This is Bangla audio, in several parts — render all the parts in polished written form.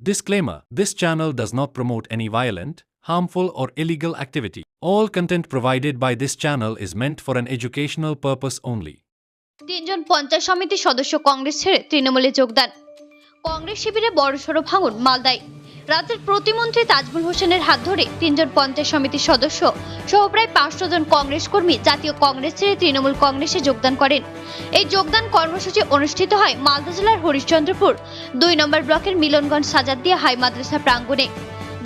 Disclaimer: This channel does not promote any violent, harmful, or illegal activity. All content provided by this channel is meant for an educational purpose only. তিনজন পঞ্চায়েত সমিতির সদস্য কংগ্রেস ছেড়ে তৃণমূলে যোগদান। কংগ্রেস শিবিরে বড়সড় ভাঙন মালদায়। রাজ্যের প্রতিমন্ত্রী তাজমুল হোসেনের হাত ধরে তিনজন পঞ্চায়েত সমিতির সদস্য সহ প্রায় 500 জন কংগ্রেস কর্মী জাতীয় কংগ্রেস ছেড়ে তৃণমূল কংগ্রেসে যোগদান করেন। এই যোগদান কর্মসূচি অনুষ্ঠিত হয় মালদা জেলার হরিশ্চন্দ্রপুর 2 নম্বর ব্লকের মিলনগঞ্জ সাজাদদিয়া হাই মাদ্রাসা প্রাঙ্গণে।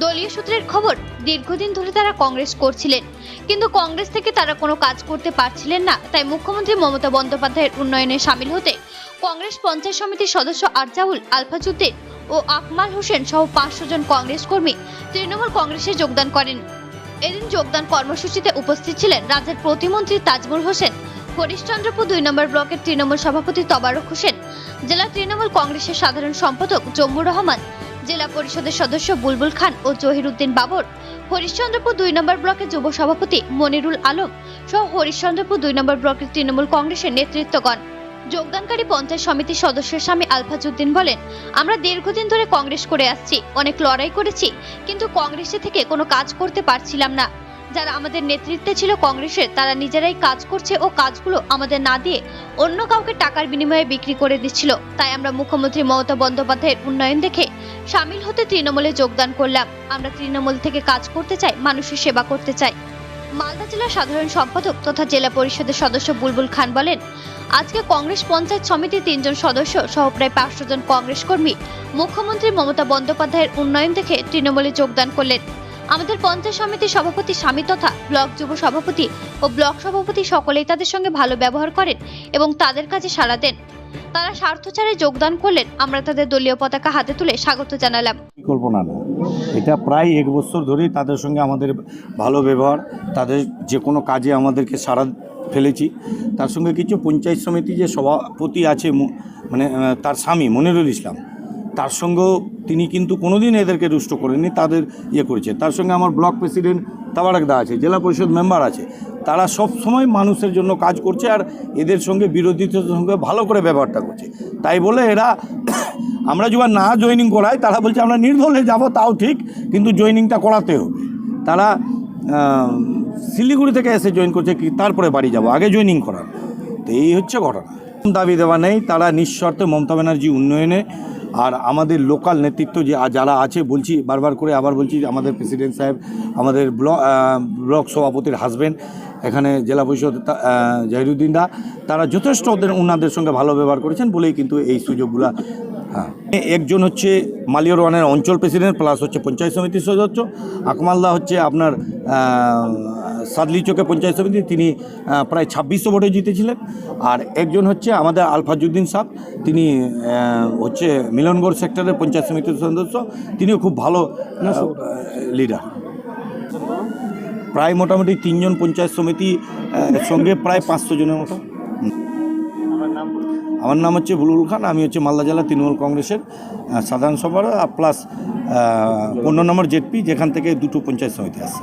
দলীয় সূত্রের খবর, দীর্ঘদিন ধরে তারা কংগ্রেস করছিলেন, কিন্তু কংগ্রেস থেকে তারা কোনো কাজ করতে পারছিলেন না। তাই মুখ্যমন্ত্রী মমতা বন্দ্যোপাধ্যায়ের উন্নয়নে সামিল হতে কংগ্রেস পঞ্চায়েত সমিতির সদস্য আরজাউল আলফাজউদ্দিন ও আকমাল হোসেন সহ 500 জন কংগ্রেস কর্মী তৃণমূল কংগ্রেসে যোগদান করেন। এদিন যোগদান কর্মসূচিতে উপস্থিত ছিলেন রাজ্যের প্রতিমন্ত্রী তাজমুল হোসেন, হরিশ্চন্দ্রপুর 2 নম্বর ব্লকের তৃণমূল সভাপতি তবারক হোসেন, জেলা তৃণমূল কংগ্রেসের সাধারণ সম্পাদক জম্মুর রহমান, জেলা পরিষদের সদস্য বুলবুল খান ও জহিরুদ্দিন বাবর, হরিশ্চন্দ্রপুর 2 নম্বর ব্লকের যুব সভাপতি মনিরুল আলম সহ হরিশ্চন্দ্রপুর 2 নম্বর ব্লকের তৃণমূল কংগ্রেসের নেতৃত্বগণ। যোগদানকারী পঞ্চায়েত সমিতির সদস্য স্বামী আলফাজউদ্দিন বলেন, আমরা দীর্ঘদিন ধরে কংগ্রেস করে আসছি, অনেক লড়াই করেছি, কিন্তু কংগ্রেসে থেকে কোনো কাজ করতে পারছিলাম না। যারা আমাদের নেতৃত্বে ছিল কংগ্রেসের, তারা নিজেরাই কাজ করছে ও কাজগুলো আমাদের না দিয়ে অন্য কাউকে টাকার বিনিময়ে বিক্রি করে দিচ্ছিল। তাই আমরা মুখ্যমন্ত্রী মমতা বন্দ্যোপাধ্যায়ের উন্নয়ন দেখে সামিল হতে তৃণমূলে যোগদান করলাম। আমরা তৃণমূল থেকে কাজ করতে চাই, মানুষের সেবা করতে চাই। মালদা জেলা সাধারণ সম্পাদক তথা জেলা পরিষদের সদস্য বুলবুল খান বলেন, আজকে কংগ্রেস পঞ্চায়েত সমিতির 3 জন সদস্য সহ প্রায় 500 জন কংগ্রেস কর্মী মুখ্যমন্ত্রী মমতা বন্দ্যোপাধ্যায়ের উন্নয়ন দেখে তৃণমূলে যোগদান করলেন। আমাদের পঞ্চায়েত সমিতির সভাপতি স্বামী তথা ব্লক যুব সভাপতি ও ব্লক সভাপতি সকলেই তাদের সঙ্গে ভালো ব্যবহার করেন এবং তাদের কাজে সাড়া দেন। তারা স্বার্থচারে যোগদান করলেন। আমরা তাদের দলীয় পতাকা হাতে তুলে স্বাগত জানালাম। কল্পনা না, এটা প্রায় 1 বছর ধরেই তাদের সঙ্গে আমাদের ভালো ব্যবহার, তাদের যে কোনো কাজে আমাদেরকে সাড়া ফেলেছি। তার সঙ্গে কিছু পঞ্চায়েত সমিতি যে সভাপতি আছে, মানে তার স্বামী মনিরুল ইসলাম, তার সঙ্গেও তিনি কিন্তু কোনোদিন এদেরকে রুষ্ট করেননি, তাদের করেছে। তার সঙ্গে আমার ব্লক প্রেসিডেন্ট তাবারক দা আছে, জেলা পরিষদ মেম্বার আছে, তারা সব সময় মানুষের জন্য কাজ করছে আর এদের সঙ্গে বিরোধীদের সঙ্গে ভালো করে ব্যবহারটা করছে। তাই বলে এরা আমরা যখন না জয়েনিং করাই, তারা বলছে আমরা নির্দলে যাব, তাও ঠিক, কিন্তু জয়েনিংটা করাতে হবে। তারা শিলিগুড়ি থেকে এসে জয়েন করছে, কি তারপরে বাড়ি যাব, আগে জয়েনিং করার। তো এই হচ্ছে ঘটনা। দাবি দেওয়া নেই, তারা নিঃশর্তে মমতা ব্যানার্জি উন্নয়নে আর আমাদের লোকাল নেতৃত্ব যে যারা আছে, বলছি বারবার করে, আবার বলছি, আমাদের প্রেসিডেন্ট সাহেব, আমাদের ব্লক সভাপতির হাজব্যান্ড, এখানে জেলা পরিষদ জহিরুদ্দিন দা, তারা যথেষ্ট ওনাদের সঙ্গে ভালো ব্যবহার করেছেন বলেই কিন্তু এই সুযোগগুলা। হ্যাঁ, একজন হচ্ছে মালিয়র ওয়ানের অঞ্চল প্রেসিডেন্ট প্লাস হচ্ছে পঞ্চায়েত সমিতির সদস্য। আকমালদা হচ্ছে আপনার সাদলি চকে পঞ্চায়েত সমিতি, তিনি প্রায় 2600 ভোটে জিতেছিলেন। আর একজন হচ্ছে আমাদের আলফাজউদ্দিন সাহেব, তিনি হচ্ছে মিলনগড় সেক্টরের পঞ্চায়েত সমিতির সদস্য, তিনিও খুব ভালো লিডার। প্রায় মোটামুটি 3 জন পঞ্চায়েত সমিতি সঙ্গে প্রায় 500 জনের মতো। আমার নাম হচ্ছে বুলবুল খান, আমি হচ্ছে মালদা জেলা তৃণমূল কংগ্রেসের সাধারণ সম্পাদক প্লাস 15 নম্বর জেডপি, যেখান থেকে 2টো পঞ্চায়েত সমিতি আছে।